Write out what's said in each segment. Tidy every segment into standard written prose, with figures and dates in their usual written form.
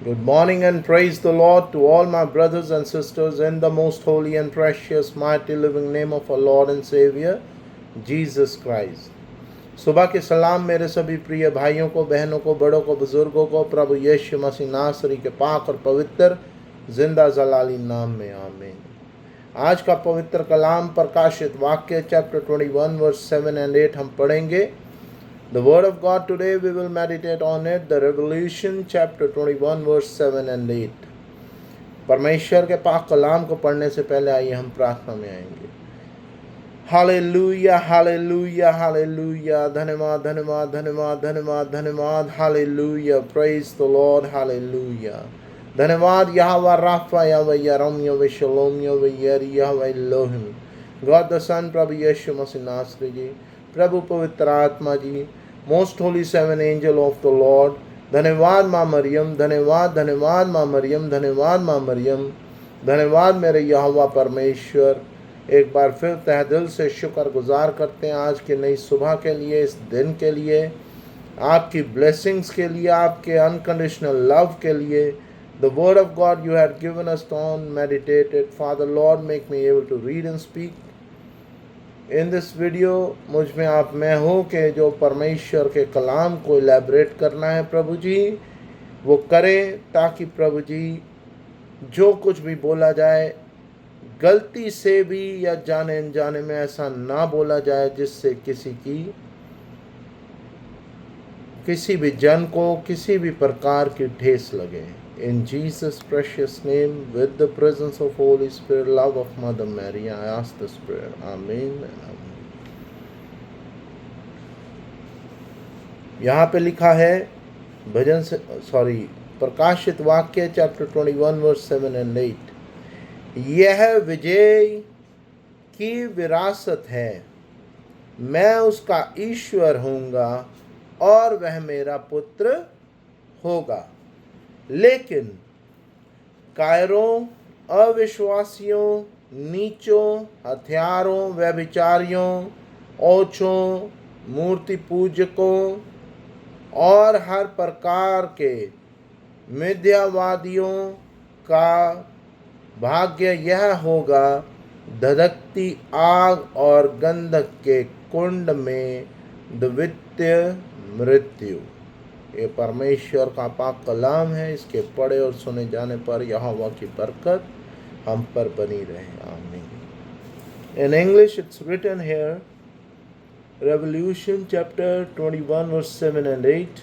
Good morning and praise the Lord to all my brothers and sisters in the most holy and precious, mighty, living name of our Lord and Savior, Jesus Christ. सुबह के सलाम मेरे सभी प्रिय भाइयों को, बहनों को, बड़ों को, बुजुर्गों को प्रभु यीशु मसीह नासरी के पाक और पवित्र जिंदा जलाली नाम में आमीन। आज का पवित्र कलाम प्रकाशित वाक्य चैप्टर 21 वर्स 7 and 8 हम पढ़ेंगे। The word of God today we will meditate on it, the Revelation chapter 21 verse 7 and 8. परमेश्वर के पाक कलाम को पढ़ने से पहले आइए हम प्रार्थना में आएंगे। हालेलुया हालेलुया हालेलुया, धन्यवाद धन्यवाद धन्यवाद धन्यवाद धन्यवाद, hallelujah, praise the Lord, hallelujah. धन्यवाद यहोवा राफा, यहोवा यरम, यहोवा शलोम, यहोवा यरी, यहोवा एलोहिम, गॉड द सन, प्रभु यीशु मसीह नासरी जी, प्रभु पवित्र आत्मा जी, most holy seven angel of the Lord, धन्यवाद माँ मरियम, धन्यवाद धन्यवाद माँ मरियम, धन्यवाद माँ मरियम, धन्यवाद मेरे यहोवा परमेश्वर। एक बार फिर तहे दिल से शुक्र गुजार करते हैं आज की नई सुबह के लिए, इस दिन के लिए, आपकी ब्लेसिंग्स के लिए, आपके अनकंडीशनल लव के लिए। The word of God you had given us on meditated. Father Lord, make me able to read and speak. In this video मुझ में आप मैं हो कि जो परमेश्वर के कलाम को इलेबरेट करना है प्रभु जी वो करें, ताकि प्रभु जी जो कुछ भी बोला जाए गलती से भी या जाने अनजाने में ऐसा ना बोला जाए जिससे किसी भी जन को किसी भी प्रकार की ठेस लगे। In Jesus' precious name, with the presence of Holy Spirit, love of Mother Mary, I ask this prayer. Amen and amen. यहाँ पे लिखा है प्रकाशित वाक्य चैप्टर 21 वर्स 7 and 8, यह विजय की विरासत है, मैं उसका ईश्वर होऊंगा और वह मेरा पुत्र होगा। लेकिन कायरों, अविश्वासियों, नीचों, हत्यारों, व्यभिचारियों, ओछों, मूर्ति पूजकों और हर प्रकार के मिथ्यावादियों का भाग्य यह होगा, धधकती आग और गंधक के कुंड में द्वितीय मृत्यु। ये परमेश्वर का पाक कलाम है, इसके पढ़े और सुने जाने पर यहोवा की बरकत हम पर बनी रहे। आमीन। In English it's written here, Revelation chapter 21 verse 7 and 8,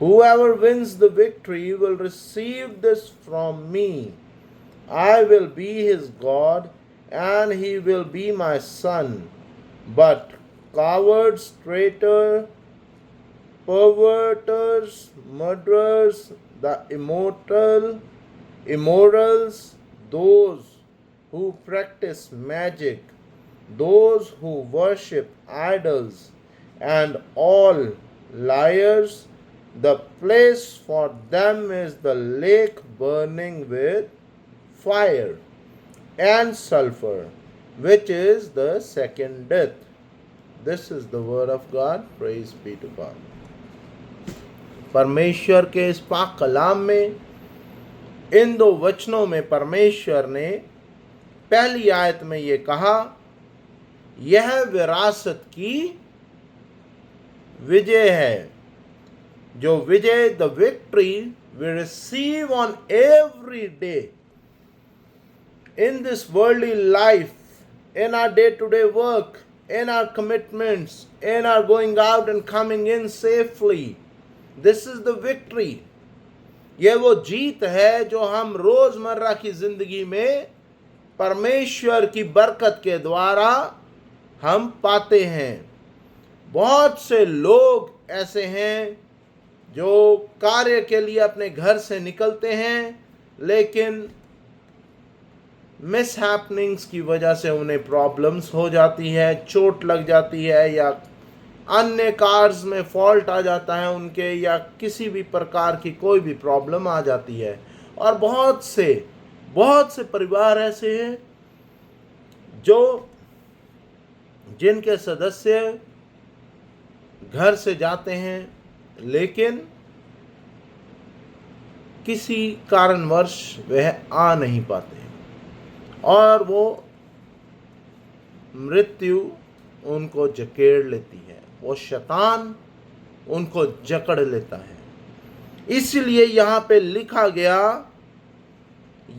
whoever wins the victory will receive this from me. I will be his God and he will be my son. But cowards, traitors, perverters, murderers, the immorals, those who practice magic, those who worship idols, and all liars, the place for them is the lake burning with fire and sulfur, which is the second death. This is the word of God. Praise be to God. परमेश्वर के इस पाक कलाम में इन दो वचनों में परमेश्वर ने पहली आयत में ये कहा, यह विरासत की विजय है। जो विजय, the victory we receive on every day in this worldly life, in our day-to-day work, in our commitments, in our going out and coming in safely. This is the victory. ये वो जीत है जो हम रोजमर्रा की जिंदगी में परमेश्वर की बरकत के द्वारा हम पाते हैं। बहुत से लोग ऐसे हैं जो कार्य के लिए अपने घर से निकलते हैं, लेकिन मिसहैपनिंग्स की वजह से उन्हें प्रॉब्लम्स हो जाती है, चोट लग जाती है, या अन्य कार्स में फॉल्ट आ जाता है उनके, या किसी भी प्रकार की कोई भी प्रॉब्लम आ जाती है। और बहुत से परिवार ऐसे हैं जिनके सदस्य घर से जाते हैं, लेकिन किसी कारणवश वह आ नहीं पाते और वो मृत्यु उनको जकेड़ लेती है, वो शैतान उनको जकड़ लेता है। इसलिए यहाँ पे लिखा गया,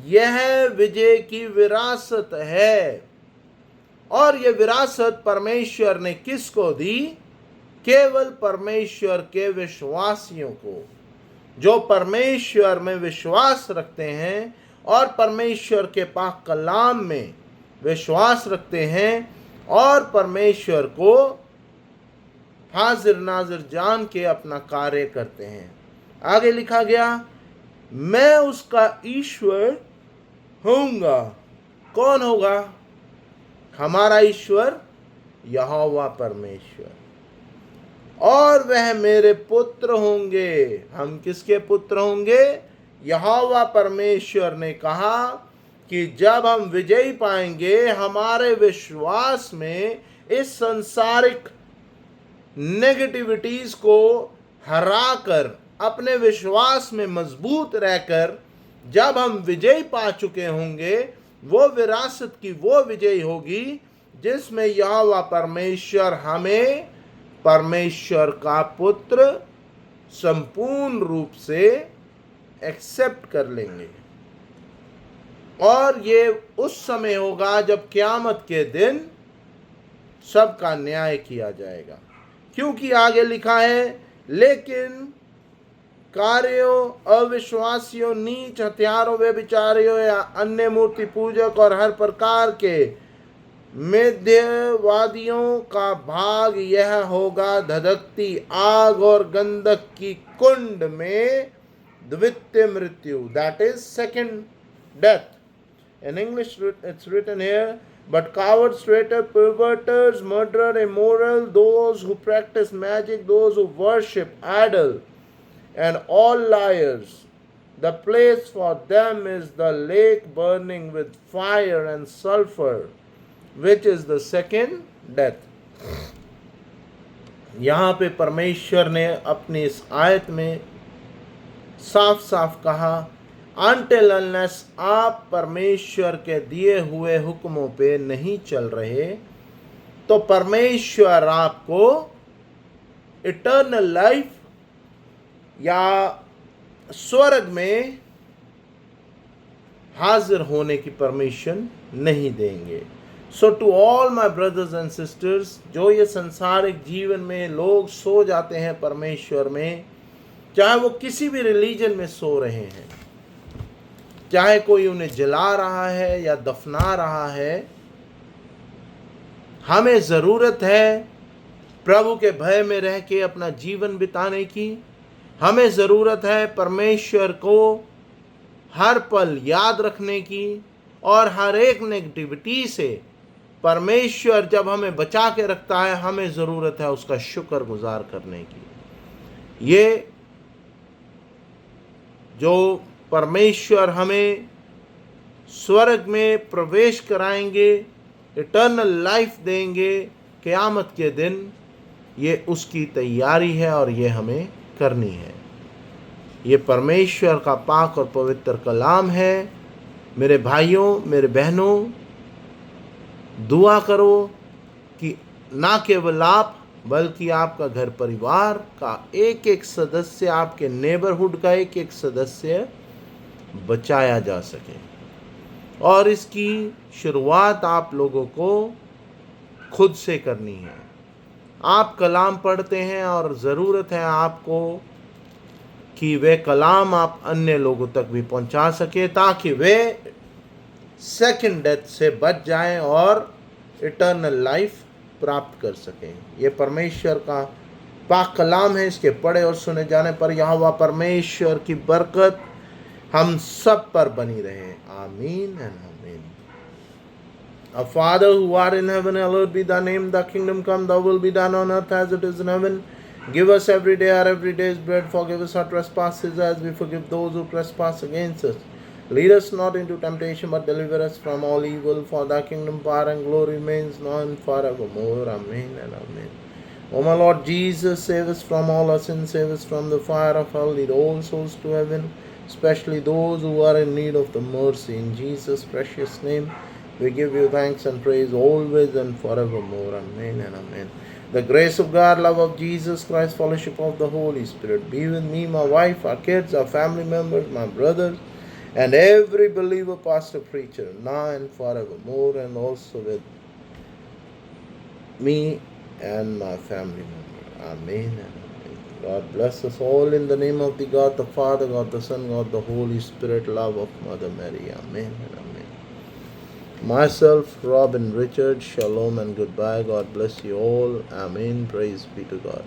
यह विजय की विरासत है। और यह विरासत परमेश्वर ने किसको दी? केवल परमेश्वर के विश्वासियों को, जो परमेश्वर में विश्वास रखते हैं और परमेश्वर के पाक कलाम में विश्वास रखते हैं और परमेश्वर को हाजिर नाजिर जान के अपना कार्य करते हैं। आगे लिखा गया, मैं उसका ईश्वर होऊंगा। कौन होगा हमारा ईश्वर? यहोवा परमेश्वर। और वह मेरे पुत्र होंगे। हम किसके पुत्र होंगे? यहोवा परमेश्वर ने कहा कि जब हम विजयी पाएंगे, हमारे विश्वास में इस संसारिक नेगेटिविटीज को हराकर, अपने विश्वास में मजबूत रहकर जब हम विजय पा चुके होंगे, वो विरासत की वो विजय होगी जिसमें यहोवा परमेश्वर हमें परमेश्वर का पुत्र संपूर्ण रूप से एक्सेप्ट कर लेंगे। और ये उस समय होगा जब क़यामत के दिन सबका न्याय किया जाएगा। क्योंकि आगे लिखा है, लेकिन कार्यों, अविश्वासियों, नीच, हत्यारों, व्यभिचारियों या अन्य मूर्ति पूजक और हर प्रकार के मिथ्यावादियों का भाग यह होगा, धधकती आग और गंधक की कुंड में द्वितीय मृत्यु, that is second death. In English it's written here, but cowards, traitors, perverters, murderers, immoral, those who practice magic, those who worship idol, and all liars, the place for them is the lake burning with fire and sulfur, which is the second death. यहाँ पे परमेश्वर ने अपनी इस आयत में साफ साफ कहा, until unless आप परमेश्वर के दिए हुए हुक्मों पे नहीं चल रहे, तो परमेश्वर आपको इटर्नल लाइफ या स्वर्ग में हाजिर होने की परमिशन नहीं देंगे। So to all my brothers and sisters, जो ये संसारिक जीवन में लोग सो जाते हैं परमेश्वर में, चाहे वो किसी भी रिलीजन में सो रहे हैं, चाहे कोई उन्हें जला रहा है या दफना रहा है, हमें ज़रूरत है प्रभु के भय में रह के अपना जीवन बिताने की। हमें ज़रूरत है परमेश्वर को हर पल याद रखने की और हर एक नेगेटिविटी से परमेश्वर जब हमें बचा के रखता है, हमें ज़रूरत है उसका शुक्रगुजार करने की। ये जो परमेश्वर हमें स्वर्ग में प्रवेश कराएंगे, इटर्नल लाइफ देंगे क़यामत के दिन, ये उसकी तैयारी है और ये हमें करनी है। ये परमेश्वर का पाक और पवित्र कलाम है। मेरे भाइयों, मेरे बहनों, दुआ करो कि ना केवल आप बल्कि आपका घर परिवार का एक एक सदस्य, आपके नेबरहुड का एक एक सदस्य बचाया जा सके। और इसकी शुरुआत आप लोगों को खुद से करनी है। आप कलाम पढ़ते हैं और ज़रूरत है आपको कि वे कलाम आप अन्य लोगों तक भी पहुंचा सके, ताकि वे सेकंड डेथ से बच जाएं और इटर्नल लाइफ प्राप्त कर सकें। ये परमेश्वर का पाक कलाम है। इसके पढ़े और सुने जाने पर यहोवा परमेश्वर की बरकत हम सब पर बनी रहे। आमीन एंड आमीन। Our Father who art in heaven, hallowed be thy name. Thy kingdom come, thy will be done on earth as it is in heaven. Give us every day our everyday's bread. Forgive us our trespasses as we forgive those who trespass against us. Lead us not into temptation, but deliver us from all evil. For thy kingdom, power, and glory remains now and forevermore. Amen and amen. O my Lord Jesus, save us from all our sins. Save us from the fire of hell. Lead all souls to heaven. especially those who are in need of the mercy. In Jesus' precious name, we give you thanks and praise always and forevermore. Amen and amen. The grace of God, love of Jesus Christ, fellowship of the Holy Spirit be with me, my wife, our kids, our family members, my brothers, and every believer, pastor, preacher, now and forevermore, and also with me and my family member. Amen and amen. God bless us all in the name of the God the Father, God the Son, God the Holy Spirit, love of Mother Mary. Amen and amen. Myself, Robin Richard, shalom and goodbye. God bless you all. Amen. Praise be to God.